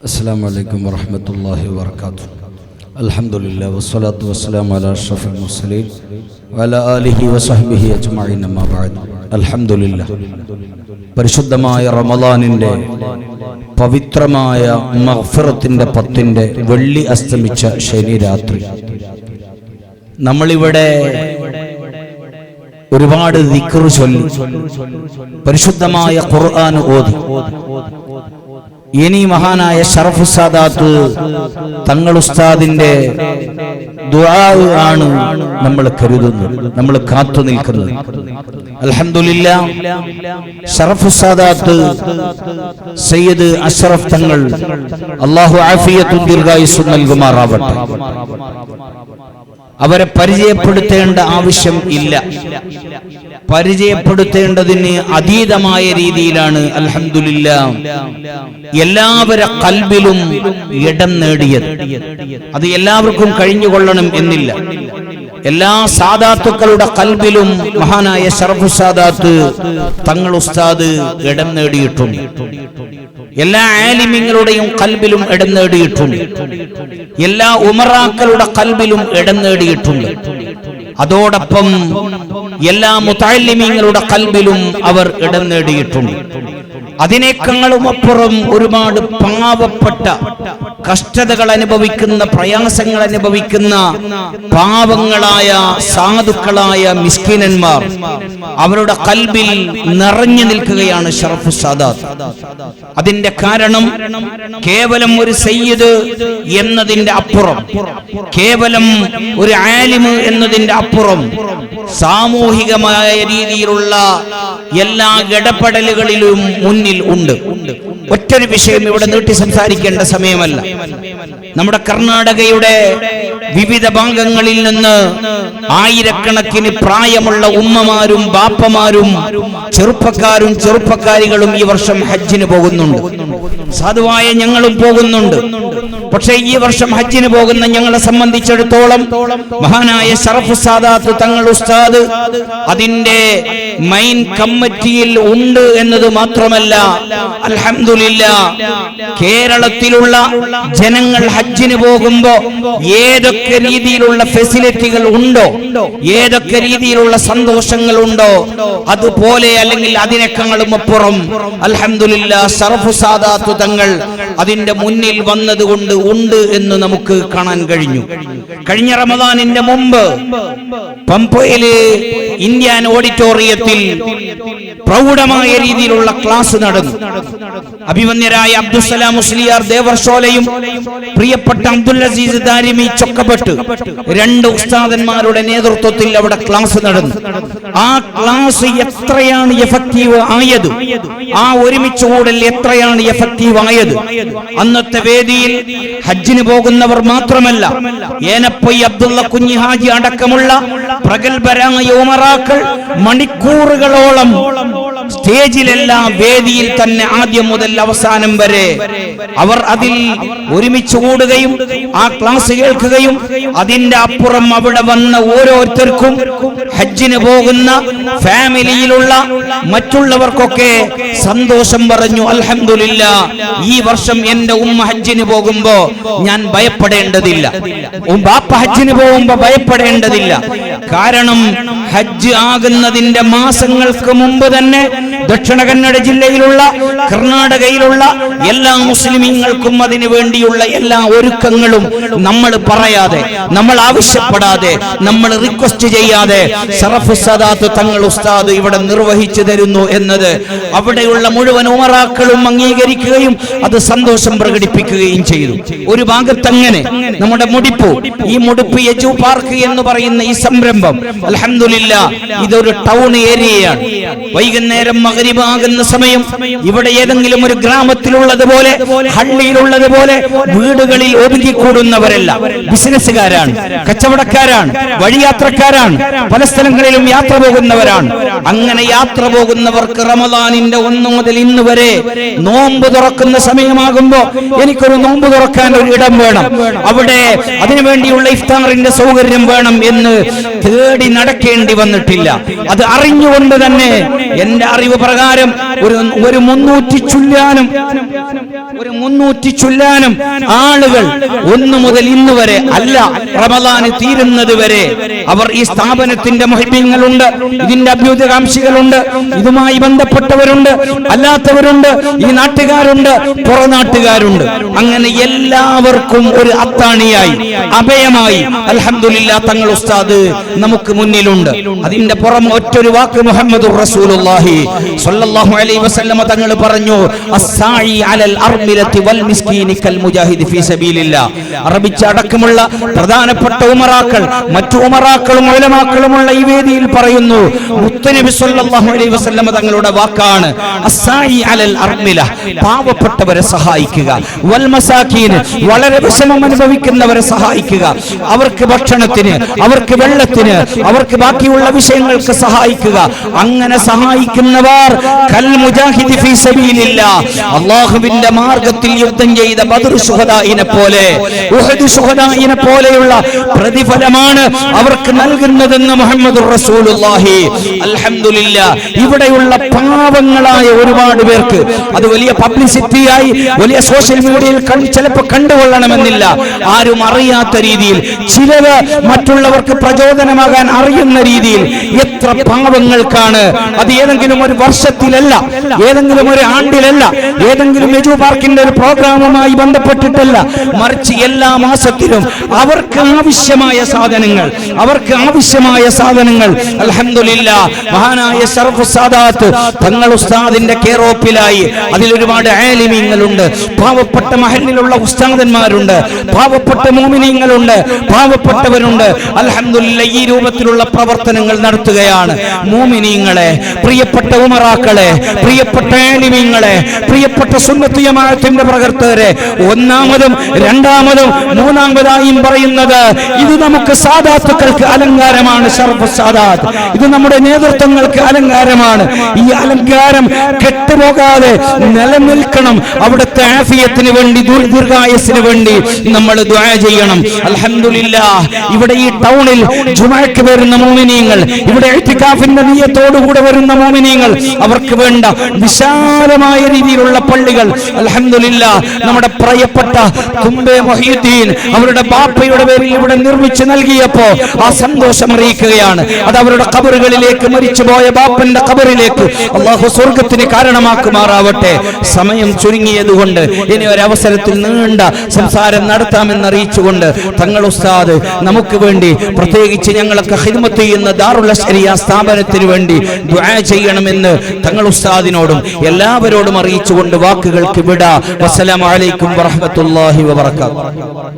السلام عليكم ورحمة الله وبركاته. الحمد لله والصلاة والسلام على أشرف المرسلين وعلى آله وصحبه أجمعين أما بعد. الحمد لله. പരിശുദ്ധമായ റമളാനിന്റെ പവിത്രമായ മഗ്ഫിറത്തിന്റെ 10ന്റെ വെള്ളി അസ്തമിച്ച ശനി രാത്രി നമ്മളിവിടെ ഒരുപാട് ദിക്ർ ചൊല്ലി പരിശുദ്ധമായ ഖുർആൻ ഓതി. ഇനി മഹാനായ ശറഫ് സാദാത്ത് തങ്ങൾ ഉസ്താദിന്റെ ദുആ ആണ് നമ്മൾ കരുതുന്നത്, നമ്മൾ കാത്തു നിൽക്കുന്നത്. അൽഹംദുലില്ലാഹ്, ശറഫ് സാദാത്ത് സയ്യിദ് അഷ്റഫ് തങ്ങൾ അല്ലാഹു ആഫിയത്തും ദീർഘായുസ്സും നൽകുമാറാവട്ടെ. അവരെ പരിചയപ്പെടുത്തേണ്ട ആവശ്യം ഇല്ല. പരിചയപ്പെടുത്തേണ്ടതിന് അതീതമായ രീതിയിലാണ് അൽഹംദുലില്ലാഹ് എല്ലാവരുടെ ഖൽബിലും ഇടം നേടിയത്. അത് എല്ലാവർക്കും കഴിഞ്ഞുകൊള്ളണം എന്നില്ല. എല്ലാ സാദാത്തുക്കളുടെ ഖൽബിലും മഹാനായ ശറഫ് സാദാത്ത് തങ്ങൾ ഉസ്താദ് ഇടം നേടിയിട്ടുണ്ട്. എല്ലാ ആലിമീങ്ങളുടെയും ഖൽബിലും ഇടം നേടിയിട്ടുണ്ട്. എല്ലാ ഉമറാക്കളുടെ ഖൽബിലും ഇടം നേടിയിട്ടുണ്ട്. അതോടൊപ്പം എല്ലാ മുതഅല്ലിമീങ്ങളുടെ ഖൽബിലും അവർ ഇടം നേടിയിട്ടുണ്ട്. അതിനേക്കാളും അപ്പുറം ഒരുപാട് പാവപ്പെട്ട, കഷ്ടതകൾ അനുഭവിക്കുന്ന, പ്രയാസങ്ങൾ അനുഭവിക്കുന്ന പാവങ്ങളായ സാധുക്കളായ മിസ്കിനന്മാർ അവരുടെ ഖൽബിൽ നിറഞ്ഞു നിൽക്കുകയാണ് ശറഫ് സാദാത്ത്. അതിന്റെ കാരണം കേവലം ഒരു സയ്യിദ് എന്നതിന്റെ അപ്പുറം, കേവലം ഒരു ആലിമ് എന്നതിന്റെ അപ്പുറം സാമൂഹികമായ രീതിയിലുള്ള എല്ലാ ഇടപെടലുകളിലും മുന്നിൽ ഉണ്ട്. ഒറ്റൊരു വിഷയം ഇവിടെ നീട്ടി സംസാരിക്കേണ്ട സമയമല്ല. നമ്മുടെ കർണാടകയുടെ വിവിധ ഭാഗങ്ങളിൽ നിന്ന് ആയിരക്കണക്കിന് പ്രായമുള്ള ഉമ്മമാരും ബാപ്പമാരും ചെറുപ്പക്കാരും ചെറുപ്പക്കാരികളും ഈ വർഷം ഹജ്ജിന് പോകുന്നുണ്ട്. സാധുവായ ഞങ്ങളും പോകുന്നുണ്ട്. പക്ഷേ ഈ വർഷം ഹജ്ജിന് പോകുന്ന ഞങ്ങളെ സംബന്ധിച്ചിടത്തോളം മഹാനായ ശറഫ് സാദാത്ത് തങ്ങൾ ഉസ്താദ് അതിന്റെ മെയിൻ കമ്മിറ്റിയിൽ ഉണ്ട് എന്നത് മാത്രമല്ല, അൽഹംദുലില്ലാഹ് കേരളത്തിലുള്ള ജനങ്ങൾ ഹജ്ജിന് പോകുമ്പോ ഏതൊക്കെ രീതിയിലുള്ള ഫെസിലിറ്റികൾ ഉണ്ടോ, ഏതൊക്കെ രീതിയിലുള്ള സന്തോഷങ്ങൾ ഉണ്ടോ, അതുപോലെ അല്ലെങ്കിൽ അതിനേക്കാളും അപ്പുറം അൽഹംദുലില്ലാഹ് ശറഫ് സാദാത്ത് തങ്ങൾ അതിന്റെ മുന്നിൽ വന്നതുകൊണ്ട് ഉണ്ട് എന്ന് നമുക്ക് കാണാൻ കഴിഞ്ഞു. കഴിഞ്ഞ റമദാനിന്റെ മുമ്പ് പമ്പയിലെ ഇന്ത്യൻ ഓഡിറ്റോറിയത്തിൽ പ്രൗഢമായ രീതിയിലുള്ള ക്ലാസ് നടന്നു. അഭിമന്യരായ അബ്ദുസ്സലാം മുസ്ലിയാർ ദേവർഷോലയും പ്രിയപ്പെട്ട അബ്ദുൽ അസീസ് ദാരിമി ചൊക്കപ്പെട്ട് രണ്ട് ഉസ്താദന്മാരുടെ നേതൃത്വത്തിൽ അവിടെ ക്ലാസ് നടന്നു. ആ ക്ലാസ് എത്രയാണ് എഫക്റ്റീവ് ആയത്, ആ ഒരുമിച്ച് കൂടൽ എത്രയാണ് എഫക്റ്റീവ് ആയത്. അന്നത്തെ വേദിയിൽ ഹജ്ജിന് പോകുന്നവർ മാത്രമല്ല, ഏനപ്പൊയ് അബ്ദുള്ള കുഞ്ഞി ഹാജി അടക്കമുള്ള പ്രഗത്ഭരായ ഉമറാക്കൾ മണിക്കൂറുകളോളം സ്റ്റേജിലല്ല, വേദിയിൽ തന്നെ ആദ്യം മുതൽ അവസാനം വരെ അവർ അതിൽ ഒരുമിച്ച് കൂടുകയും ആ ക്ലാസ് കേൾക്കുകയും അതിന്റെ അപ്പുറം അവിടെ വന്ന ഓരോരുത്തർക്കും ഹജ്ജിന് പോകുന്ന ഫാമിലിയിലുള്ള മറ്റുള്ളവർക്കൊക്കെ സന്തോഷം പറഞ്ഞു. അൽഹംദുലില്ലാഹ്, ഈ വർഷം എന്റെ ഉമ്മ ഹജ്ജിന് പോകുമ്പോ ഞാൻ ഭയപ്പെടേണ്ടതില്ല, ബാപ്പ ഹജ്ജിന് പോകുമ്പോ ഭയപ്പെടേണ്ടതില്ല. കാരണം ഹജ്ജ് ആകുന്നതിന്റെ മാസങ്ങൾക്ക് മുമ്പ് തന്നെ ദക്ഷിണ കന്നഡ ജില്ലയിലുള്ള കർണാടകയിലുള്ള എല്ലാ മുസ്ലിമീങ്ങൾക്കും അതിനു വേണ്ടിയുള്ള എല്ലാ ഒരുക്കങ്ങളും നമ്മൾ പറയാതെ, നമ്മൾ ആവശ്യപ്പെടാതെ, നമ്മൾ റിക്വസ്റ്റ് ചെയ്യാതെ ശറഫ് സാദാത്ത് തങ്ങൾ ഉസ്താദ് ഇവിടെ നിർവഹിച്ചു തരുന്നു എന്നത് അവിടെയുള്ള മുഴുവൻ ഉമറാക്കളും അംഗീകരിക്കുകയും അത് സന്തോഷം പ്രകടിപ്പിക്കുകയും ചെയ്തു. ഒരു ഭാഗത്തങ്ങനെ നമ്മുടെ മുടിപ്പ്, ഈ മുടിപ്പ് യജു പാർക്ക് എന്ന് പറയുന്ന ഈ സംരംഭം അൽഹംദുലില്ലാഹ് ഇതൊരു ടൗൺ ഏരിയയാണ്. വൈകുന്നേരം മഗ്രിബ് ആകുന്ന സമയം ഇവിടെ ഏതെങ്കിലും ഒരു ഗ്രാമത്തിലുള്ളതുപോലെ, ഹള്ളിയിലുള്ളതുപോലെ വീടുകളിൽ ഒതുങ്ങിക്കൂടുന്നവരല്ല. ബിസിനസ്സുകാരാണ്, കച്ചവടക്കാരാണ്, വഴിയാത്രക്കാരാണ്, പല സ്ഥലങ്ങളിലും യാത്ര പോകുന്നവരാണ്. അങ്ങനെ യാത്ര പോകുന്നവർക്ക് റമദാനിന്റെ 1 മുതൽ ഇന്ന് വരെ നോമ്പ് തുറക്കുന്ന സമയമാകുമ്പോ എനിക്കൊരു നോമ്പ് തുറക്കാൻ ഒരു ഇടം വേണം, അവിടെ അതിനുവേണ്ടിയുള്ള ഇഫ്താറിന്റെ സൗകര്യം വേണം എന്ന് തേടി നടക്കേണ്ടി വന്നിട്ടില്ല. അത് അറിഞ്ഞുകൊണ്ട് തന്നെ എന്റെ അറിവ് പ്രകാരം ഒരു 300 ചുല്ലാനും ഒരു 300 ചൊല്ലാനും ആളുകൾ 1 മുതൽ ഇന്ന് വരെ അല്ല റമദാൻ തീരുന്നത് വരെ അവർ ഈ സ്ഥാപനത്തിന്റെ മുഹിബ്ബീങ്ങളുണ്ട്, ഇതിന്റെ അഭ്യുദയകാംക്ഷികളുണ്ട്, ഇതുമായി ബന്ധപ്പെട്ടവരുണ്ട്, അല്ലാത്തവരുണ്ട്, ഈ നാട്ടുകാരുണ്ട്, പുറനാട്ടുകാരുണ്ട്. അങ്ങനെ എല്ലാവർക്കും ഒരു അത്താണിയായി അഭയമായി അൽഹംദുലില്ലാഹ് തങ്ങൾ ഉസ്താദ് നമുക്ക് മുന്നിലുണ്ട്. അതിന്റെ പുറമെ ഒറ്റൊരു വാക്ക് മുഹമ്മദുർ റസൂലുള്ളാഹി സ്വല്ലല്ലാഹു അലൈഹി വസല്ലം തങ്ങൾ പറഞ്ഞു, അസ്സായി അലൽ അർമിലത്തി വൽ മിസ്കീനി കൽ മുജാഹിദി ഫീ സബീലില്ലാഹ്. അറബിച്ച അടക്കമുള്ള പ്രധാനപ്പെട്ട ഉമറാക്കൾ, മറ്റു ഉമറാക്കളും ഉലമാക്കളുമുള്ള ഈ വേദിയിൽ പറയുന്നു, മുത്തനബി സ്വല്ലല്ലാഹു അലൈഹി വസല്ലം തങ്ങളുടെ വാക്കാണ് അസ്സായി അലൽ അർമില, പാവപ്പെട്ടവരെ സഹായിക്കുക, വൽ മസാകീൻ, വളരെ വിഷമം അനുഭവിക്കുന്നവരെ സഹായിക്കുക, അവർക്ക് ഭക്ഷണത്തിന്, അവർക്ക് വെള്ളത്തിന്, അവർക്ക് ബാക്കിയുള്ള വിഷയങ്ങൾക്ക് സഹായിക്കുക. അങ്ങനെ സഹായിക്കുന്നവർ കൽ മുജാഹിദി ഫീ സബീലില്ലാഹ്, അല്ലാഹുവിന്റെ മാർഗ്ഗത്തിൽ യുദ്ധം ചെയ്ത ബദർ ശുഹദായിനെ പോലെ, ഉഹദ് ശുഹദായിനെ പോലെയുള്ള പ്രതിഫലമാണ് അവർക്ക് നൽകുന്നതെന്ന് മുഹമ്മദുർ റസൂലുള്ളാഹി. അൽഹംദുലില്ലാഹ് ഇവിടെയുള്ള പാവങ്ങളായ ഒരുപാട് പേർക്ക് അത് വലിയ പബ്ലിസിറ്റിയായി വലിയ സോഷ്യൽ മീഡിയയിൽ ചിലപ്പോൾ കണ്ടുകൊള്ളണമെന്നില്ല. ആരും അറിയാത്ത രീതിയിൽ, ചിലവ് മറ്റുള്ളവർക്ക് പ്രചോദനമാകാൻ അറിയുന്ന രീതിയിൽ എത്ര പാവങ്ങൾക്കാണ്. അത് ഏതെങ്കിലും ഒരു വർഷത്തിലല്ല, ഏതെങ്കിലും ഒരു ആണ്ടിലല്ല, ഏതെങ്കിലും എജു പാർക്കിന്റെ ഒരു പ്രോഗ്രാമുമായി ബന്ധപ്പെട്ടിട്ടല്ല, മറിച്ച് എല്ലാ മാസത്തിലും അവർക്ക് ആവശ്യമായ സാധനങ്ങൾ, അവർക്ക് ആവശ്യമായ സാധനങ്ങൾ അൽഹംദുലില്ലാഹ് മഹാനായ ശറഫു സാദാത്ത് തങ്ങൾ ഉസ്താദിന്റെ കെയറോപ്പിലായി. അതിലൊരുപാട് ആലിമീങ്ങളുണ്ട്, പാവപ്പെട്ട മഹല്ലിലുള്ള ഉസ്താദന്മാരുണ്ട്, പാവപ്പെട്ട മുഅ്മിനീങ്ങളുണ്ട്, പാവപ്പെട്ടവരുണ്ട്. അൽഹംദുലില്ലാഹ് ഈ രൂപത്തിലുള്ള പ്രവർത്തനങ്ങൾ നടത്തുകയാണ്. മുഅ്മിനീങ്ങളെ, പ്രിയപ്പെട്ട ഉമറാക്കളെ, പ്രിയപ്പെട്ട ആലിമീങ്ങളെ, പ്രിയപ്പെട്ട സുന്നത്ത് ജമാഅത്തിന്റെ പ്രവർത്തകരെ, ഒന്നാമതും രണ്ടാമതും മൂന്നാമതായും പറയുന്നത്, ഇത് നമുക്ക് സാദാത്തുക്കൾക്ക് അലങ്കാരമാണ്. ശറഫു സാദാത്ത് ഇത് നമ്മുടെ നേതൃത്വങ്ങൾക്ക് അലങ്കാരമാണ്. ഈ അലങ്കാരം കെട്ടുപോകാതെ നിലനിൽക്കണം. അവിടുത്തെ ആഫിയത്തിന് വേണ്ടി, ദീർഘായുസ്സിന് വേണ്ടി നമ്മൾ ദുആ ചെയ്യണം. അൽഹംദുലില്ലാഹ് ഇവിടെ ഈ ടൗണിൽ ജുമുഅക്ക് വരുന്ന മുഅ്മിനീങ്ങൾ, ഇവിടെ ഇഅ്തികാഫിന്റെ നിയ്യത്തോടുകൂടെ വരുന്ന മുഅ്മിനീങ്ങൾ, അവർക്ക് വേണ്ട വിശാലമായ രീതിയിലുള്ള പള്ളികൾ അൽഹംദുലില്ലാഹ് നമ്മുടെ പ്രിയപ്പെട്ട തുമ്പെ മുഹീദ്ദീൻ അവരുടെ ബാപ്പയുടെ പേരിൽ ഇവിടെ നിർമ്മിച്ചു നൽകിയപ്പോ ആ സന്തോഷം അറിയിക്കുകയാണ്. അത് അവരുടെ ഖബറുകളിലേക്ക്, മരിച്ചുപോയ ബാപ്പന്റെ ഖബറിലേക്ക് അല്ലാഹു സ്വർഗ്ഗത്തിന് കാരണമാക്കുമാറാവട്ടെ. സമയം ചുരുങ്ങിയതുകൊണ്ട് ഇനി ഒരവസരത്തിൽ നീണ്ട സംസാരം നടത്താമെന്ന് അറിയിച്ചുകൊണ്ട് തങ്ങൾ ഉസ്താദ് നമുക്ക് വേണ്ടി, പ്രത്യേകിച്ച് ഞങ്ങളൊക്കെ ഖിദ്മത്ത് ചെയ്യുന്ന ദാറുൽ അശ്ശരിയ സ്ഥാപനത്തിന് വേണ്ടി ദുആ ചെയ്യണമെന്ന് തങ്ങൾ ഉസ്താദിനോടും എല്ലാവരോടും അറിയിച്ചുകൊണ്ട് വാക്കുകൾക്ക് വിട. വസ്സലാമു അലൈക്കും വറഹ്മത്തുള്ളാഹി വബറകാതുഹു.